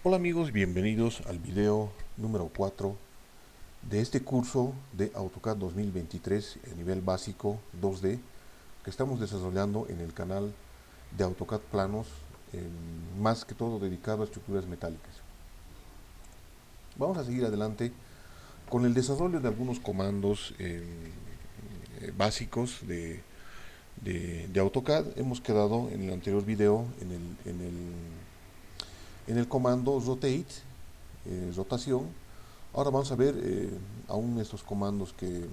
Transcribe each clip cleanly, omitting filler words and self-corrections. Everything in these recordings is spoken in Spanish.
Hola amigos, bienvenidos al video número 4 de este curso de AutoCAD 2023 a nivel básico 2D que estamos desarrollando en el canal de AutoCAD Planos, más que todo dedicado a estructuras metálicas. Vamos a seguir adelante con el desarrollo de algunos comandos básicos de AutoCAD. Hemos quedado en el anterior video en el comando Rotate, rotación. Ahora vamos a ver aún estos comandos que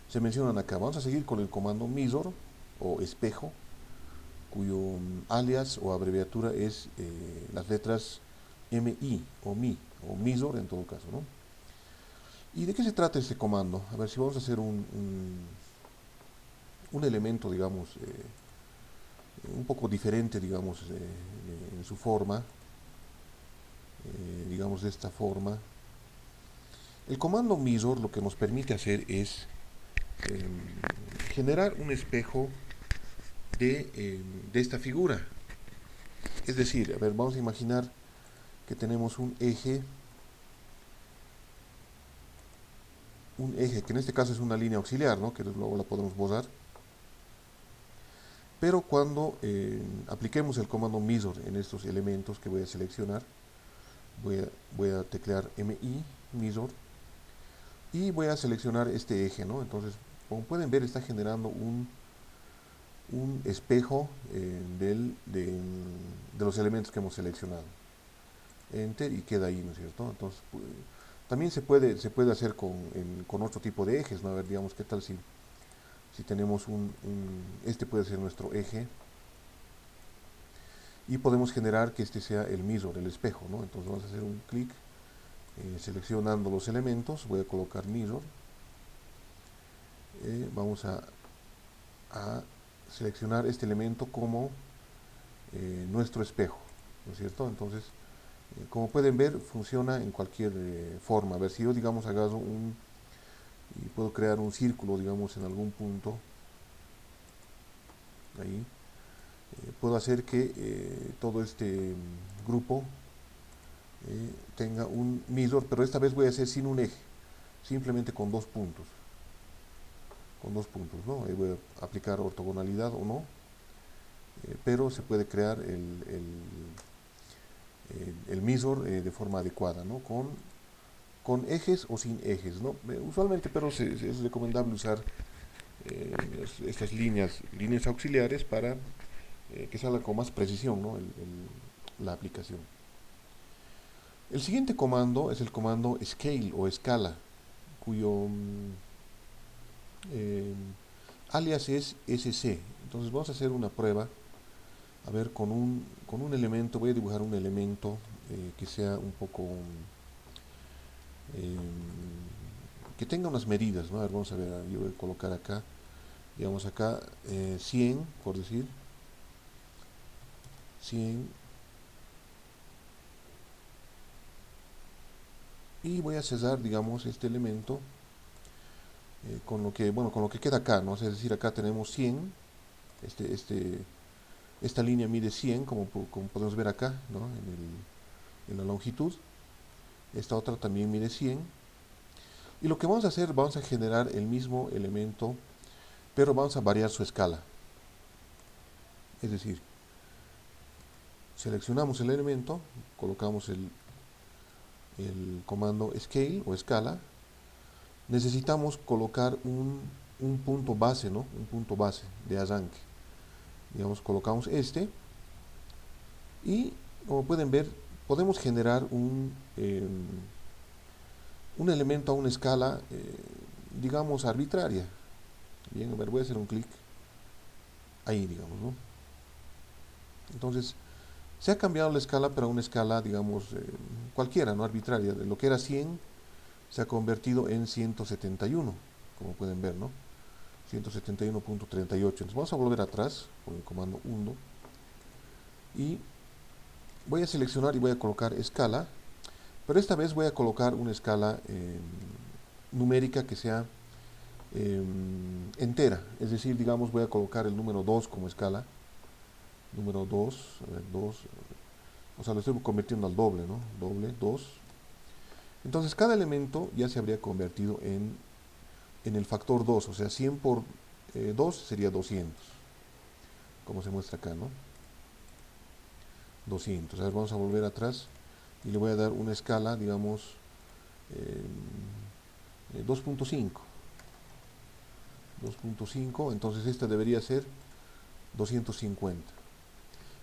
se mencionan acá. Vamos a seguir con el comando Mirror o espejo, cuyo alias o abreviatura es las letras MI o MI o Mirror en todo caso, ¿no? ¿Y de qué se trata este comando? A ver si vamos a hacer un elemento, digamos, un poco diferente, digamos, en su forma, digamos de esta forma. El comando Mirror lo que nos permite hacer es eh, generar un espejo de esta figura. Es decir, a ver, vamos a imaginar que tenemos un eje que en este caso es una línea auxiliar, ¿no? Que luego la podemos borrar. Pero cuando apliquemos el comando Mirror en estos elementos que voy a seleccionar, voy a teclear MI, Mirror, y voy a seleccionar este eje, ¿no? Entonces, como pueden ver, está generando un espejo de los elementos que hemos seleccionado. Enter y queda ahí, ¿no es cierto? Entonces, también se puede hacer con otro tipo de ejes, ¿no? A ver, digamos, ¿qué tal si tenemos este puede ser nuestro eje y podemos generar que este sea el mirror, el espejo, ¿no? Entonces vamos a hacer un clic seleccionando los elementos, voy a colocar mirror, vamos a seleccionar este elemento como nuestro espejo, ¿no es cierto? Entonces, como pueden ver, funciona en cualquier forma. A ver, si yo, digamos, agarro y puedo crear un círculo, digamos, en algún punto, ahí, puedo hacer que todo este grupo tenga un mirror, pero esta vez voy a hacer sin un eje, simplemente con dos puntos, ¿no? Ahí voy a aplicar ortogonalidad o no, pero se puede crear el mirror de forma adecuada, ¿no? Con ejes o sin ejes, ¿no? Usualmente, pero es recomendable usar estas líneas auxiliares para que salga con más precisión, ¿no? La aplicación. El siguiente comando es el comando scale o escala, cuyo eh, alias es SC. Entonces vamos a hacer una prueba. A ver, con un elemento, voy a dibujar un elemento que sea un poco, eh, que tenga unas medidas, ¿no? A ver, vamos a ver, yo voy a colocar acá, digamos acá, 100, por decir, 100, y voy a cerrar, digamos, este elemento con lo que, bueno, con lo que queda acá, ¿no? Es decir, acá tenemos 100, este, este, esta línea mide 100, como podemos ver acá, ¿no? En la longitud. Esta otra también mide 100. Y lo que vamos a hacer, vamos a generar el mismo elemento, pero vamos a variar su escala. Es decir, seleccionamos el elemento, colocamos el comando scale o escala. Necesitamos colocar un punto base, ¿no? Un punto base de arranque. Digamos, colocamos este y, como pueden ver, podemos generar un elemento a una escala, digamos, arbitraria. Bien, a ver, voy a hacer un clic ahí, digamos, ¿no? Entonces, se ha cambiado la escala, pero a una escala, digamos, cualquiera, no arbitraria. De lo que era 100 se ha convertido en 171, como pueden ver, ¿no? 171.38. Entonces vamos a volver atrás con el comando 1 y voy a seleccionar y voy a colocar escala, pero esta vez voy a colocar una escala numérica que sea entera, es decir, digamos, voy a colocar el número 2 como escala, número 2, 2, O sea, lo estoy convirtiendo al doble, ¿no? Doble, 2. Entonces cada elemento ya se habría convertido en el factor 2, o sea, 100 por 2 sería 200, como se muestra acá, ¿no? 200. A ver, vamos a volver atrás y le voy a dar una escala, digamos, 2.5. 2.5, entonces esta debería ser 250.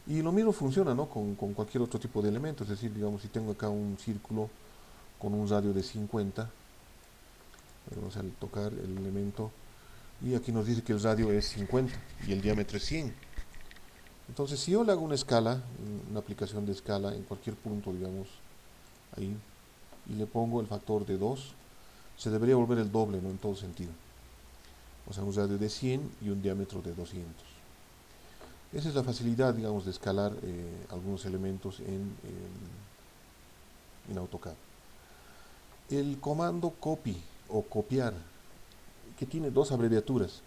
Y lo mismo funciona, ¿no? Con cualquier otro tipo de elemento, es decir, digamos, si tengo acá un círculo con un radio de 50, vamos a tocar el elemento y aquí nos dice que el radio es 50 y el diámetro es 100. Entonces, si yo le hago una escala, una aplicación de escala en cualquier punto, digamos, ahí, y le pongo el factor de 2, se debería volver el doble, ¿no? En todo sentido. O sea, un radio de 100 y un diámetro de 200. Esa es la facilidad, digamos, de escalar algunos elementos en AutoCAD. El comando copy o copiar, que tiene dos abreviaturas,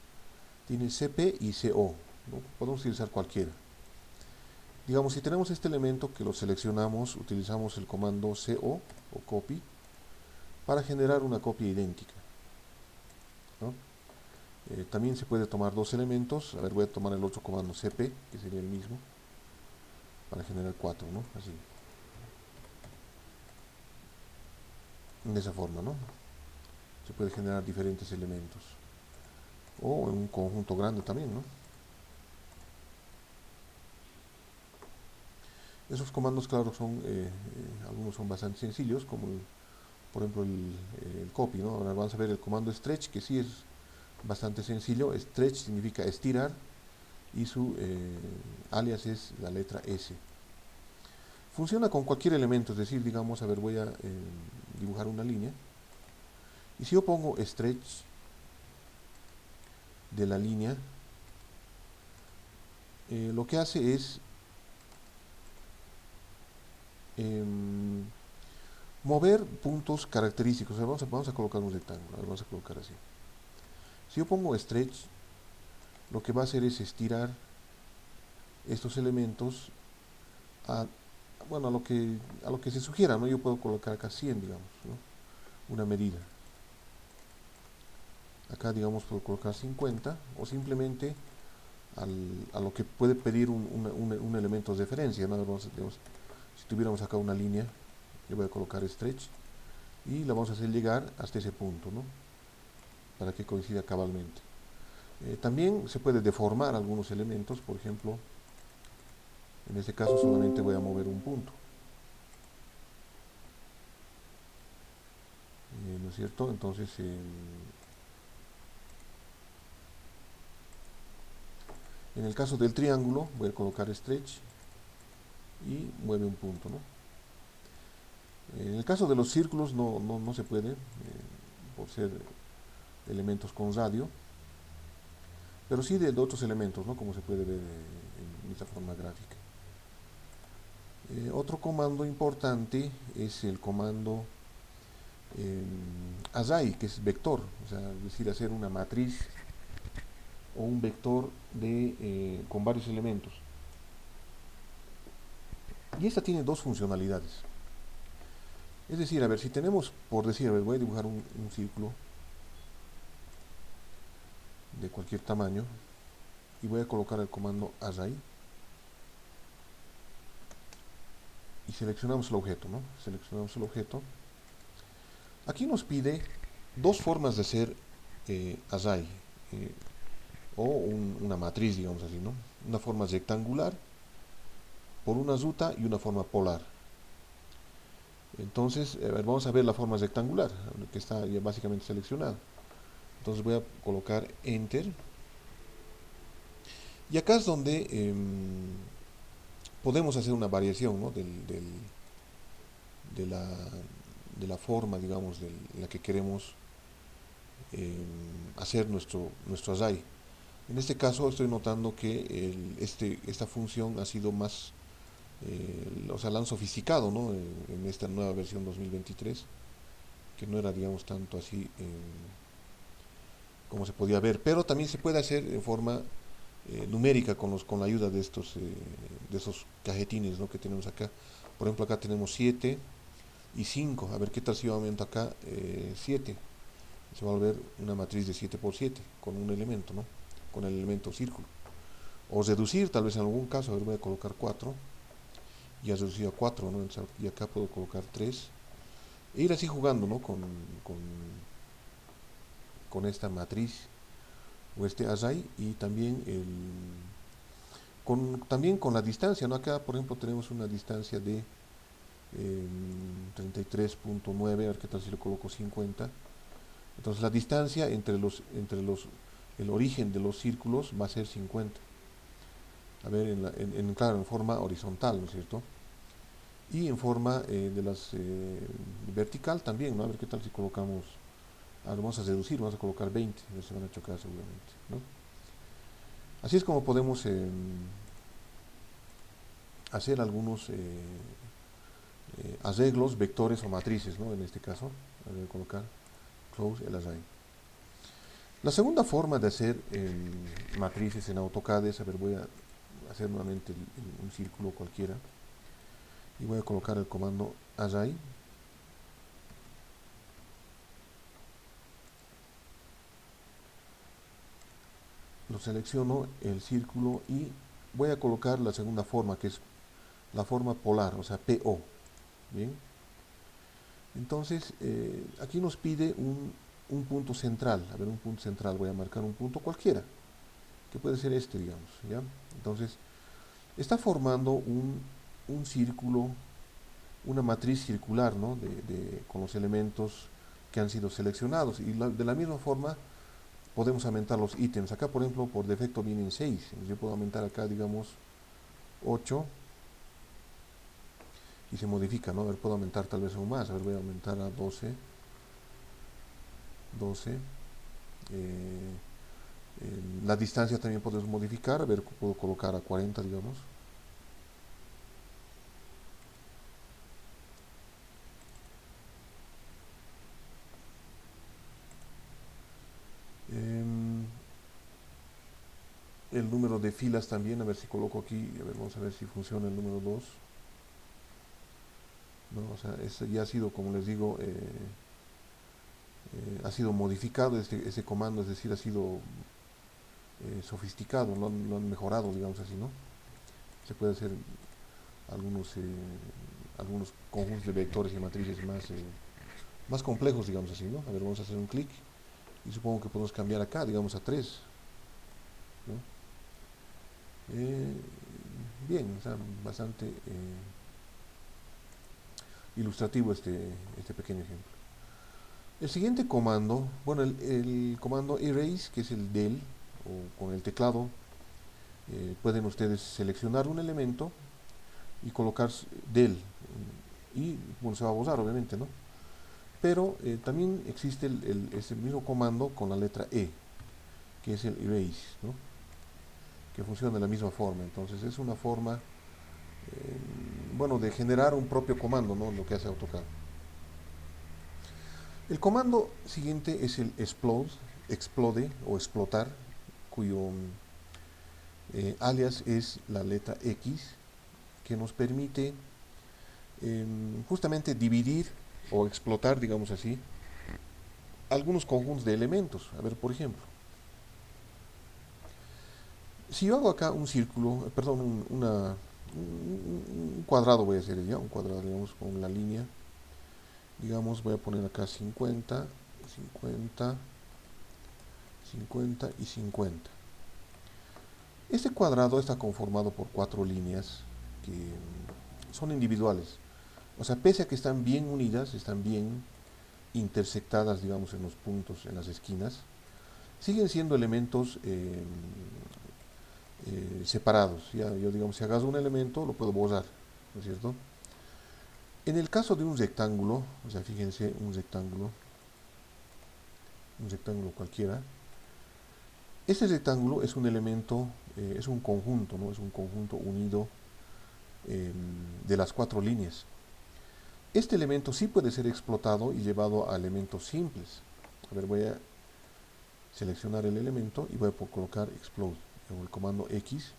tiene CP y CO, ¿no? Podemos utilizar cualquiera. Digamos, si tenemos este elemento que lo seleccionamos, utilizamos el comando CO o copy para generar una copia idéntica, ¿no? También se puede tomar dos elementos. A ver, voy a tomar el otro comando CP, que sería el mismo, para generar 4, ¿no? Así. De esa forma, ¿no? Se puede generar diferentes elementos. O en un conjunto grande también, ¿no? Esos comandos, claro, algunos son bastante sencillos, como por ejemplo el copy, ¿no? Ahora vamos a ver el comando stretch, que sí es bastante sencillo. Stretch significa estirar y su alias es la letra S. Funciona con cualquier elemento, es decir, digamos, a ver, voy a dibujar una línea. Y si yo pongo stretch de la línea, lo que hace es mover puntos característicos. O sea, vamos a colocar un rectángulo, vamos a colocar así. Si yo pongo stretch, lo que va a hacer es estirar estos elementos a, bueno, a lo que se sugiera, ¿no? Yo puedo colocar acá 100, digamos, ¿no? Una medida. Acá, digamos, puedo colocar 50 o simplemente a lo que puede pedir un elemento de referencia, ¿no? Digamos, si tuviéramos acá una línea, yo voy a colocar stretch y la vamos a hacer llegar hasta ese punto, ¿no? Para que coincida cabalmente. También se puede deformar algunos elementos, por ejemplo, en este caso solamente voy a mover un punto. ¿No es cierto? Entonces, en el caso del triángulo, voy a colocar stretch y mueve un punto, ¿no? En el caso de los círculos no se puede, por ser elementos con radio, pero sí de otros elementos, ¿no? Como se puede ver en esta forma gráfica. Otro comando importante es el comando array, que es vector, o sea, es decir, hacer una matriz o un vector con varios elementos. Y esta tiene dos funcionalidades. Es decir, a ver, si tenemos, por decir, a ver, voy a dibujar un círculo de cualquier tamaño y voy a colocar el comando array y seleccionamos el objeto, ¿no? Seleccionamos el objeto. Aquí nos pide dos formas de hacer array o una matriz, digamos así, ¿no? Una forma rectangular por una ruta y una forma polar. Entonces, vamos a ver la forma rectangular, que está ya básicamente seleccionada. Entonces voy a colocar Enter. Y acá es donde podemos hacer una variación, ¿no? de la forma, digamos, de la que queremos hacer nuestro array. En este caso estoy notando que esta función ha sido más, o sea, la han sofisticado, ¿no? En esta nueva versión 2023, que no era, digamos, tanto así como se podía ver, pero también se puede hacer en forma numérica con la ayuda de esos cajetines, ¿no?, que tenemos acá. Por ejemplo, acá tenemos 7 y 5. A ver qué tal si yo aumento acá 7. Se va a volver una matriz de 7 por 7 con un elemento, ¿no?, con el elemento círculo. O reducir, tal vez en algún caso, a ver, voy a colocar 4. Ya reducido a 4, ¿no? Y acá puedo colocar 3. E ir así jugando, ¿no?, con esta matriz o este array, y también también con la distancia, ¿no? Acá, por ejemplo, tenemos una distancia de 33.9, a ver qué tal si le coloco 50. Entonces la distancia el origen de los círculos va a ser 50. A ver, claro, en forma horizontal, ¿no es cierto? Y en forma vertical también, ¿no? A ver qué tal si colocamos, vamos a reducir, vamos a colocar 20, a ver si van a chocar seguramente, ¿no? Así es como podemos hacer algunos arreglos, vectores o matrices, ¿no? En este caso, voy a colocar close el array. La segunda forma de hacer matrices en AutoCAD es, a ver, voy a hacer nuevamente un círculo cualquiera y voy a colocar el comando array. Lo selecciono el círculo y voy a colocar la segunda forma, que es la forma polar, o sea, PO. Bien. Entonces, aquí nos pide un punto central. A ver, un punto central. Voy a marcar un punto cualquiera, que puede ser este, digamos, ¿ya? Entonces, está formando un círculo, una matriz circular, ¿no?, con los elementos que han sido seleccionados. Y de la misma forma, podemos aumentar los ítems. Acá, por ejemplo, por defecto vienen 6. Entonces, yo puedo aumentar acá, digamos, 8. Y se modifica, ¿no? A ver, puedo aumentar tal vez aún más. A ver, voy a aumentar a 12. 12. La distancia también podemos modificar. A ver, puedo colocar a 40, digamos. El número de filas también, a ver si coloco aquí, a ver, vamos a ver si funciona el número 2. ¿No? O sea, este ya ha sido, como les digo, ha sido modificado ese comando, es decir, ha sido sofisticado, lo han mejorado, digamos así, ¿no? Se puede hacer algunos, algunos conjuntos de vectores y matrices más complejos, digamos así, ¿no? A ver, vamos a hacer un clic y supongo que podemos cambiar acá, digamos, a 3, ¿no? Bien, o sea, bastante ilustrativo este pequeño ejemplo. El siguiente comando, bueno, el comando erase, que es el del, o con el teclado, pueden ustedes seleccionar un elemento y colocar del, y bueno, se va a borrar, obviamente, ¿no? Pero también existe ese mismo comando con la letra E, que es el erase, ¿no?, que funciona de la misma forma. Entonces es una forma, bueno, de generar un propio comando, ¿no?, lo que hace AutoCAD. El comando siguiente es el explode o explotar, cuyo alias es la letra X, que nos permite justamente dividir o explotar, digamos así, algunos conjuntos de elementos. A ver, por ejemplo, si yo hago acá un círculo, perdón, un cuadrado, voy a hacer ya, un cuadrado, digamos, con la línea, digamos, voy a poner acá 50, 50, 50 y 50. Este cuadrado está conformado por 4 líneas que son individuales. O sea, pese a que están bien unidas, están bien intersectadas, digamos, en los puntos, en las esquinas, siguen siendo elementos separados. Ya, yo, digamos, si agarro un elemento, lo puedo borrar, ¿no es cierto? En el caso de un rectángulo, o sea, fíjense, un rectángulo cualquiera, este rectángulo es un elemento, es un conjunto, ¿no? Es un conjunto unido de las 4 líneas. Este elemento sí puede ser explotado y llevado a elementos simples. A ver, voy a seleccionar el elemento y voy a colocar explode. o el comando X,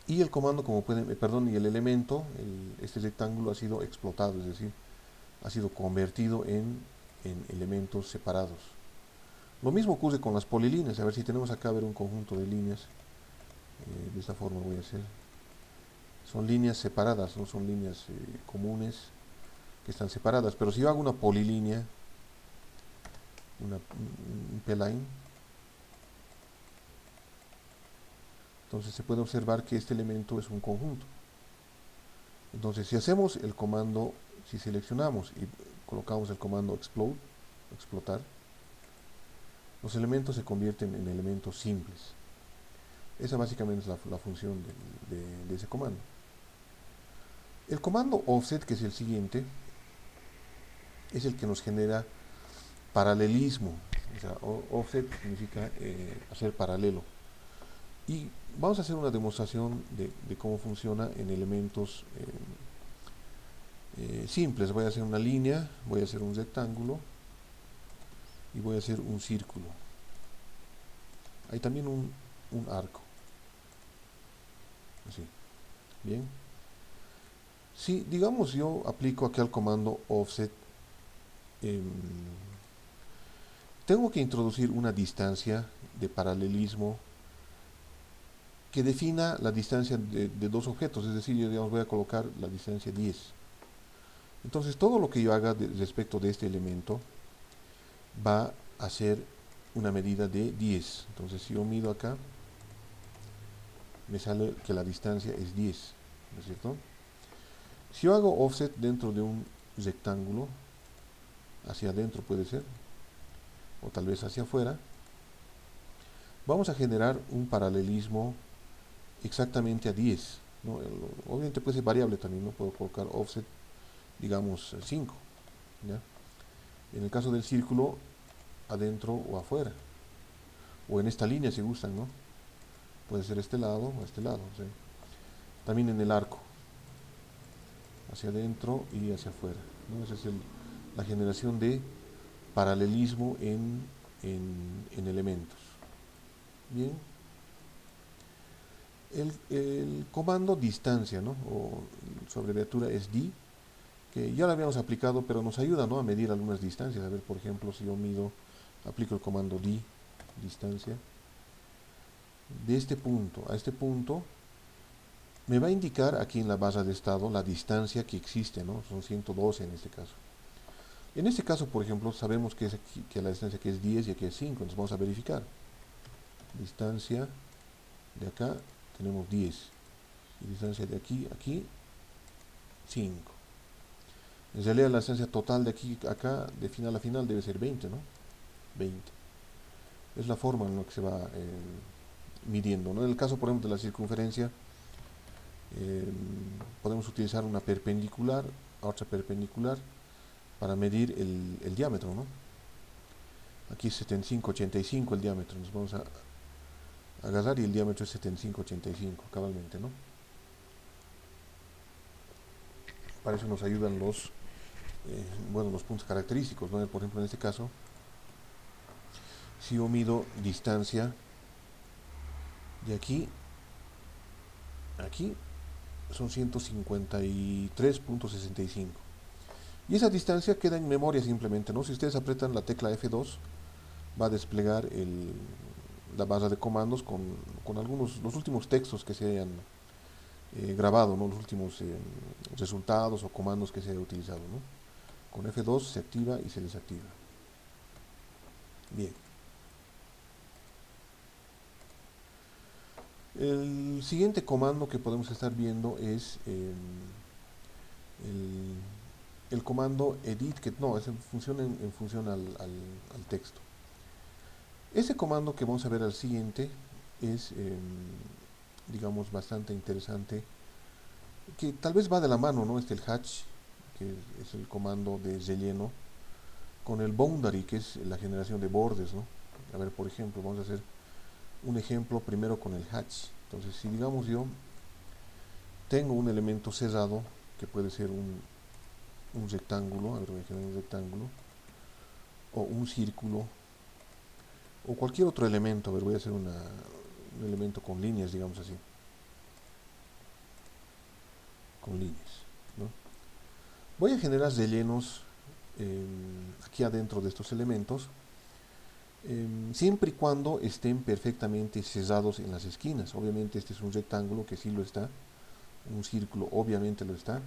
y el comando, como pueden, perdón, y el elemento, este rectángulo ha sido explotado, es decir, ha sido convertido en elementos separados. Lo mismo ocurre con las polilíneas. A ver si tenemos acá, a ver, un conjunto de líneas. De esta forma voy a hacer. Son líneas separadas, no son líneas comunes que están separadas. Pero si yo hago una polilínea, un p-line, entonces se puede observar que este elemento es un conjunto. Entonces, si hacemos el comando, si seleccionamos y colocamos el comando explode, explotar, los elementos se convierten en elementos simples. Esa básicamente es la función de ese comando. El comando offset, que es el siguiente, es el que nos genera paralelismo. O sea, offset significa hacer paralelo. Y vamos a hacer una demostración de cómo funciona en elementos simples. Voy a hacer una línea, voy a hacer un rectángulo y voy a hacer un círculo. Hay también un arco. Así. Bien. Si, digamos, yo aplico aquí al comando offset, tengo que introducir una distancia de paralelismo que defina la distancia de dos objetos, es decir, yo, digamos, voy a colocar la distancia 10. Entonces, todo lo que yo haga respecto de este elemento va a ser una medida de 10. Entonces, si yo mido acá, me sale que la distancia es 10, ¿no es cierto? Si yo hago offset dentro de un rectángulo, hacia adentro puede ser, o tal vez hacia afuera, vamos a generar un paralelismo exactamente a 10, ¿no? Obviamente puede ser variable también, ¿no? Puedo colocar offset, digamos, 5, ¿ya? En el caso del círculo, adentro o afuera, o en esta línea si gustan, ¿no? Puede ser este lado o este lado, ¿sí? También en el arco, hacia adentro y hacia afuera, ¿no? Esa es la generación de paralelismo en elementos. Bien. El comando distancia, ¿no? O su abreviatura es D, que ya lo habíamos aplicado, pero nos ayuda, ¿no? A medir algunas distancias. A ver, por ejemplo, si yo mido, aplico el comando D, distancia, de este punto a este punto, me va a indicar aquí en la barra de estado la distancia que existe, ¿no? Son 112 en este caso. En este caso, por ejemplo, sabemos que, que la distancia que es 10 y aquí es 5, entonces vamos a verificar. Distancia de acá tenemos 10 y distancia de aquí a aquí 5. En realidad la distancia total de aquí a acá, de final a final, debe ser 20, ¿no? 20. Es la forma en la que se va midiendo, ¿no? En el caso, por ejemplo, de la circunferencia, podemos utilizar una perpendicular a otra perpendicular para medir el diámetro, ¿no? Aquí es 75-85 el diámetro, nos vamos a agarrar y el diámetro es 75-85 cabalmente, ¿no? Para eso nos ayudan los los puntos característicos, ¿no? Por ejemplo, en este caso, si yo mido distancia de aquí a aquí, son 153.65. Y esa distancia queda en memoria simplemente, ¿no? Si ustedes apretan la tecla F2, va a desplegar la barra de comandos con algunos, los últimos textos que se hayan grabado, ¿no? Los últimos resultados o comandos que se haya utilizado, ¿no? Con F2 se activa y se desactiva. Bien. El siguiente comando que podemos estar viendo es el comando edit, que no, es en función al texto. Ese comando que vamos a ver al siguiente es, digamos, bastante interesante, que tal vez va de la mano, ¿no? El hatch, que es el comando de relleno, con el boundary, que es la generación de bordes, ¿no? A ver, por ejemplo, vamos a hacer un ejemplo primero con el hatch. Entonces, si digamos yo tengo un elemento cerrado, que puede ser un rectángulo, a ver, voy a generar un rectángulo, o un círculo, o cualquier otro elemento. A ver, voy a hacer un elemento con líneas, digamos así, con líneas, ¿no? Voy a generar rellenos aquí adentro de estos elementos, siempre y cuando estén perfectamente cesados en las esquinas. Obviamente este es un rectángulo que sí lo está, un círculo obviamente lo está.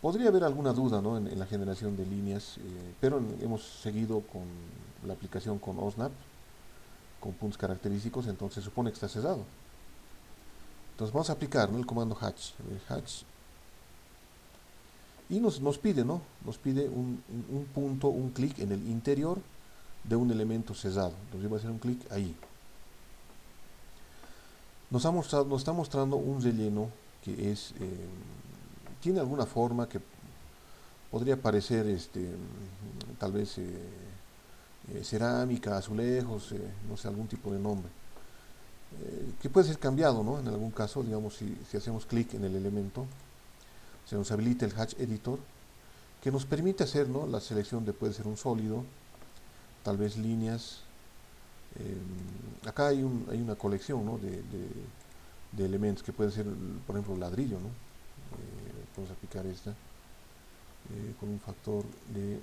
Podría haber alguna duda, ¿no?, en la generación de líneas, pero hemos seguido con la aplicación con OSNAP, con puntos característicos, entonces se supone que está cesado. Entonces vamos a aplicar, ¿no?, el comando hatch, hatch, y nos pide, ¿no?, nos pide un punto, un clic en el interior de un elemento cesado. Entonces yo voy a hacer un clic ahí. Nos está mostrando un relleno que es, tiene alguna forma que podría parecer, tal vez cerámica, azulejos, no sé, algún tipo de nombre, que puede ser cambiado, ¿no?, en algún caso. Digamos, si hacemos clic en el elemento, se nos habilita el Hatch Editor, que nos permite hacer, ¿no?, la selección de, puede ser un sólido, tal vez líneas. Acá hay una colección, ¿no?, de elementos que pueden ser, por ejemplo, ladrillo, ¿no? Podemos aplicar esta con un factor de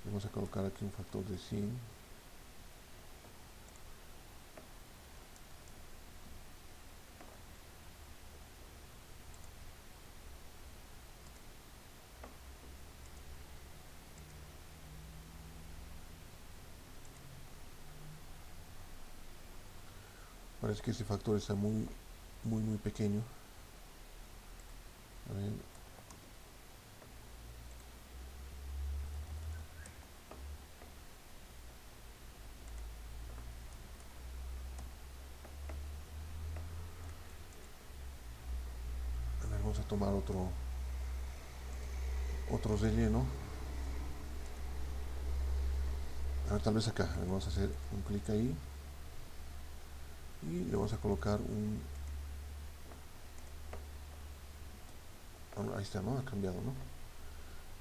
vamos a colocar aquí un factor de 100. Parece que este factor está muy pequeño. A ver. A ver, vamos a tomar otro relleno. A ver, tal vez acá. A ver, vamos a hacer un clic ahí y le vamos a colocar un... Ahí está, ¿no? Ha cambiado, ¿no?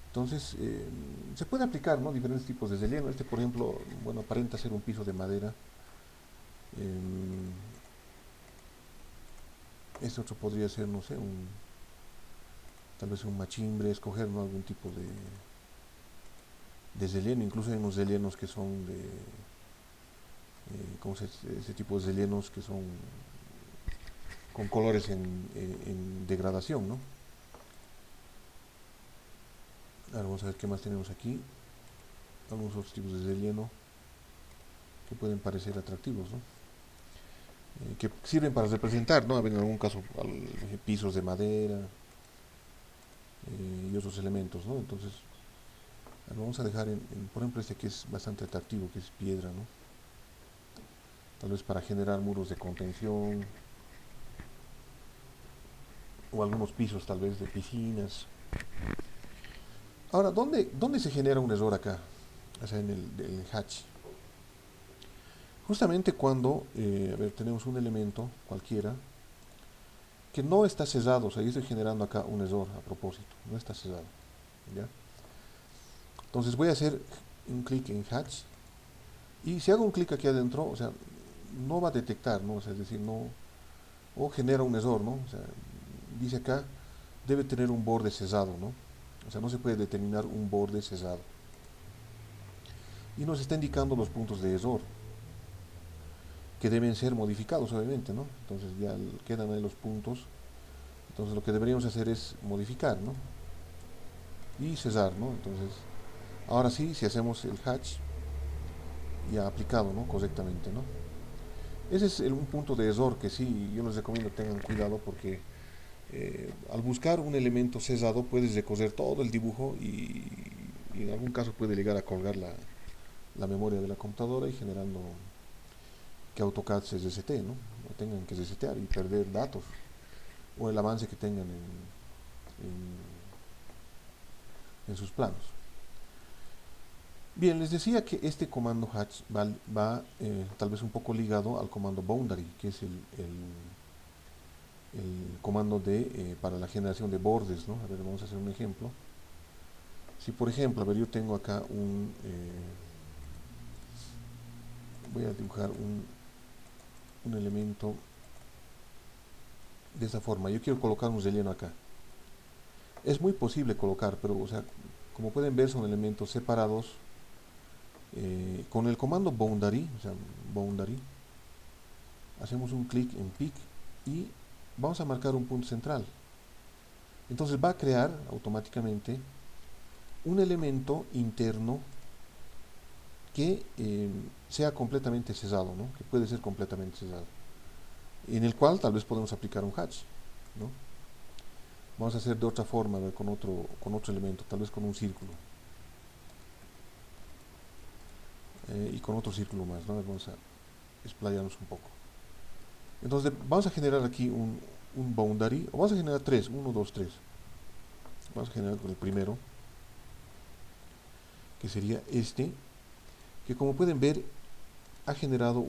Entonces, se puede aplicar, ¿no?, diferentes tipos de relleno. Este, por ejemplo, bueno, aparenta ser un piso de madera. Este otro podría ser, no sé, tal vez un machimbre, escoger, ¿no?, algún tipo de relleno. Incluso hay unos rellenos que son de, ¿cómo se dice? Ese tipo de rellenos que son con colores en degradación, ¿no? Ahora vamos a ver qué más tenemos aquí. Algunos otros tipos de relleno que pueden parecer atractivos, ¿no? Que sirven para representar, ¿no?, en algún caso, pisos de madera y otros elementos, ¿no? Entonces, vamos a dejar por ejemplo, este que es bastante atractivo, que es piedra, ¿no? Tal vez para generar muros de contención, o algunos pisos tal vez de piscinas. Ahora, ¿dónde se genera un error acá? O sea, en el hatch. Justamente cuando, a ver, tenemos un elemento cualquiera que no está cerrado. O sea, yo estoy generando acá un error a propósito, no está cerrado, ¿ya? Entonces voy a hacer un clic en hatch, y si hago un clic aquí adentro, o sea, no va a detectar, ¿no? O sea, es decir, no, o genera un error, ¿no? O sea, dice acá, debe tener un borde cerrado, ¿no? O sea, no se puede determinar un borde cerrado. Y nos está indicando los puntos de error, que deben ser modificados, obviamente, ¿no? Entonces ya quedan ahí los puntos. Entonces lo que deberíamos hacer es modificar, ¿no?, y cerrar, ¿no? Entonces, ahora sí, si hacemos el hatch, ya aplicado, ¿no?, correctamente, ¿no? Ese es un punto de error que sí, yo les recomiendo que tengan cuidado, porque al buscar un elemento cerrado puedes recorrer todo el dibujo, y en algún caso puede llegar a colgar la memoria de la computadora, y generando que AutoCAD se resete, ¿no? O tengan que resetear y perder datos o el avance que tengan en sus planos. Bien, les decía que este comando hatch va tal vez un poco ligado al comando boundary, que es el comando para la generación de bordes, ¿no? A ver, vamos a hacer un ejemplo. Si por ejemplo, a ver, yo tengo acá voy a dibujar un elemento de esta forma. Yo quiero colocar un relleno acá. Es muy posible colocar, pero, o sea, como pueden ver, son elementos separados. Con el comando boundary, o sea, boundary, hacemos un clic en pick y vamos a marcar un punto central. Entonces va a crear automáticamente un elemento interno que sea completamente cesado, ¿no? Que puede ser completamente cesado, en el cual tal vez podemos aplicar un hatch, ¿no? Vamos a hacer de otra forma, a ver, con otro elemento, tal vez con un círculo, y con otro círculo más, ¿no? Vamos a explayarnos un poco. Entonces vamos a generar aquí un boundary, o vamos a generar tres, 1, 2, 3. Vamos a generar con el primero, que sería este, que como pueden ver ha generado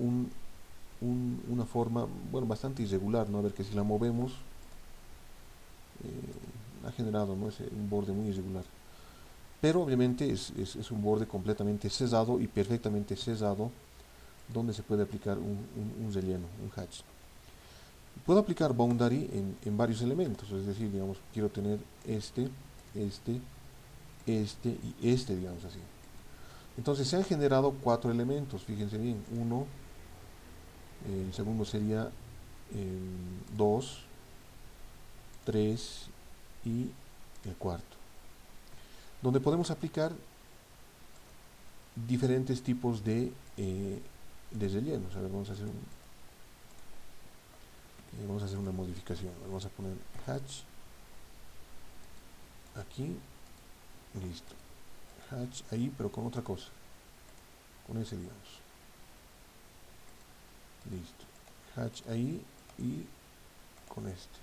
una forma, bueno, bastante irregular, ¿no? A ver, que si la movemos, ha generado, ¿no? Un borde muy irregular. Pero obviamente es un borde completamente cesado y perfectamente cesado, donde se puede aplicar un relleno, un hatch. Puedo aplicar boundary en varios elementos, es decir, digamos, quiero tener este, este y este, digamos así. Entonces se han generado 4 elementos, fíjense bien, uno, el segundo sería 2, 3 y el cuarto, donde podemos aplicar diferentes tipos de rellenos. A ver, vamos a hacer una modificación. Vamos a poner hatch aquí, listo. Hatch ahí, pero con otra cosa, con ese, digamos, listo. Hatch ahí y con este,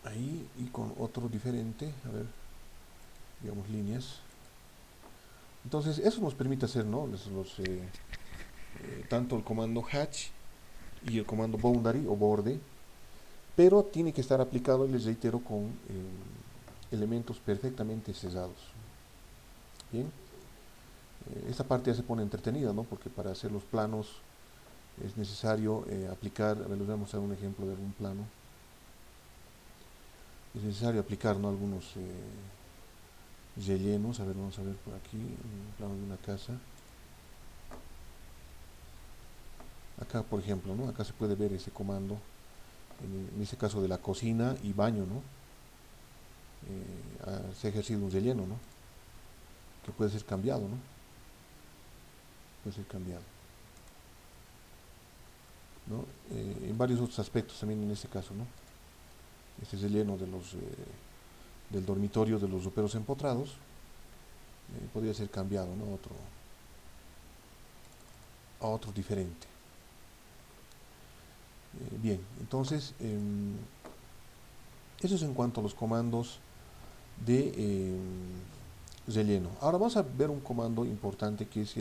ahí y con otro diferente, a ver, digamos líneas. Entonces eso nos permite hacer, ¿no? Tanto el comando hatch y el comando boundary o borde, pero tiene que estar aplicado, les reitero, con elementos perfectamente cesados. Bien, esta parte ya se pone entretenida, ¿no? Porque para hacer los planos es necesario aplicar, a ver, les voy a mostrar un ejemplo de algún plano. Es necesario aplicar, ¿no? Algunos rellenos. A ver, vamos a ver por aquí, un plano de una casa. Acá, por ejemplo, ¿no? Acá se puede ver ese comando, en este caso de la cocina y baño, ¿no? Se ha ejercido un relleno, ¿no? Que puede ser cambiado, ¿no? Puede ser cambiado, ¿no? En varios otros aspectos también en este caso, ¿no? Este relleno del dormitorio de los roperos empotrados podría ser cambiado, ¿no? A otro diferente. Bien, entonces, eso es en cuanto a los comandos de relleno. Ahora vamos a ver un comando importante que es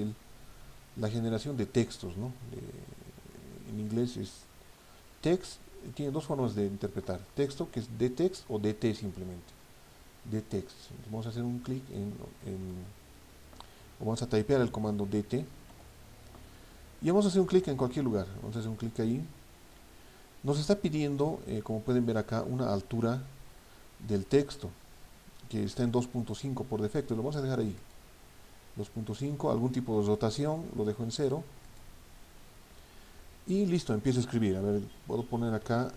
la generación de textos, ¿no? En inglés es text, tiene dos formas de interpretar. Texto, que es dtext o dt simplemente. Dtext. Vamos a hacer un clic o vamos a typear el comando dt y vamos a hacer un clic en cualquier lugar. Vamos a hacer un clic ahí. Nos está pidiendo, como pueden ver acá, una altura del texto que está en 2.5 por defecto. Lo vamos a dejar ahí. 2.5, algún tipo de rotación, lo dejo en 0. Y listo, empiezo a escribir. A ver, puedo poner acá,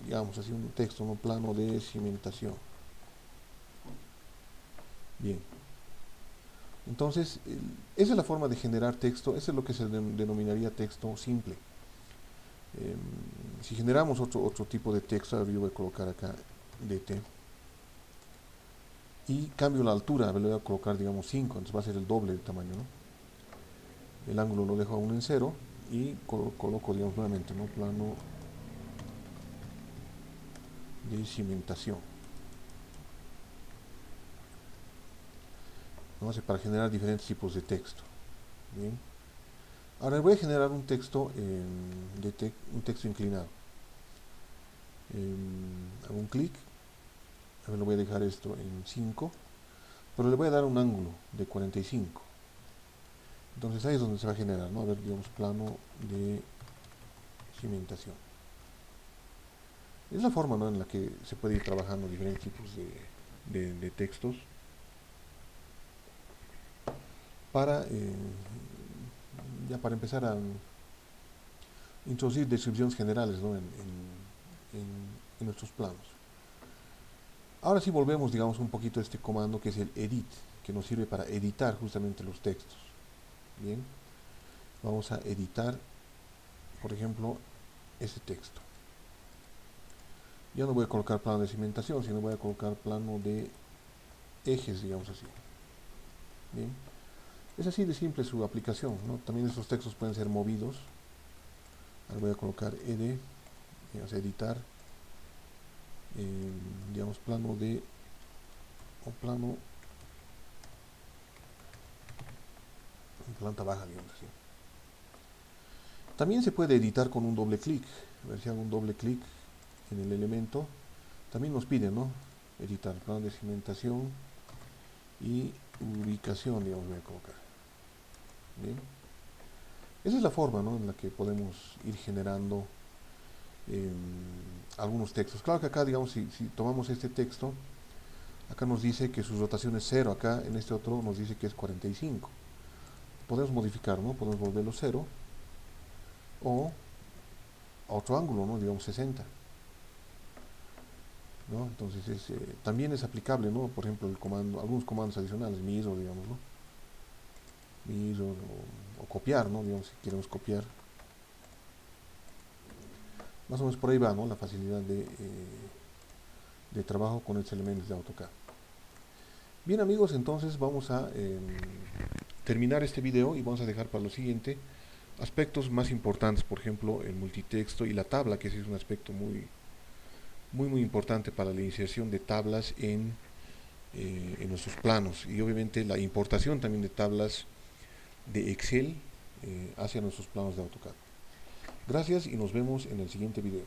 digamos así, un texto, un plano de cimentación. Bien. Entonces, esa es la forma de generar texto. Eso es lo que se denominaría texto simple. Si generamos otro tipo de texto, yo voy a colocar acá dt y cambio la altura, le voy a colocar, digamos, 5, entonces va a ser el doble del tamaño, ¿no? El ángulo lo dejo aún en 0 y coloco, digamos, nuevamente, ¿no? Plano de cimentación, ¿no? Para generar diferentes tipos de texto. Bien. Ahora voy a generar un texto, un texto inclinado. Hago un clic, a ver, lo voy a dejar esto en 5, pero le voy a dar un ángulo de 45. Entonces ahí es donde se va a generar, ¿no? A ver, digamos, plano de cimentación. Es la forma, ¿no?, en la que se puede ir trabajando diferentes tipos de textos para, ya para empezar a introducir descripciones generales, ¿no?, en nuestros planos. Ahora sí volvemos, digamos, un poquito a este comando que es el edit, que nos sirve para editar justamente los textos. Bien, vamos a editar, por ejemplo, este texto. Ya no voy a colocar plano de cimentación, sino voy a colocar plano de ejes, digamos así. Bien, es así de simple su aplicación, ¿no? También estos textos pueden ser movidos. Ahora voy a colocar ed, digamos, editar, digamos, plano de, o plano, en planta baja, digamos así. También se puede editar con un doble clic. A ver si hago un doble clic en el elemento. También nos pide, ¿no?, editar plano de cimentación y ubicación, digamos, voy a colocar. Bien. Esa es la forma, ¿no?, en la que podemos ir generando algunos textos. Claro que acá, digamos, si tomamos este texto, acá nos dice que su rotación es 0, acá en este otro nos dice que es 45. Podemos modificar, ¿no? Podemos volverlo 0 o a otro ángulo, ¿no?, digamos 60. ¿No? Entonces también es aplicable, ¿no?, por ejemplo, el comando, algunos comandos adicionales, mirror, digamos, ¿no? Mirror o copiar, ¿no?, digamos, si queremos copiar. Más o menos por ahí va, ¿no?, la facilidad de trabajo con estos elementos de AutoCAD. Bien, amigos, entonces vamos a terminar este video y vamos a dejar para lo siguiente aspectos más importantes, por ejemplo, el multitexto y la tabla, que ese es un aspecto muy importante para la inserción de tablas en nuestros planos, y obviamente la importación también de tablas de Excel hacia nuestros planos de AutoCAD. Gracias y nos vemos en el siguiente video.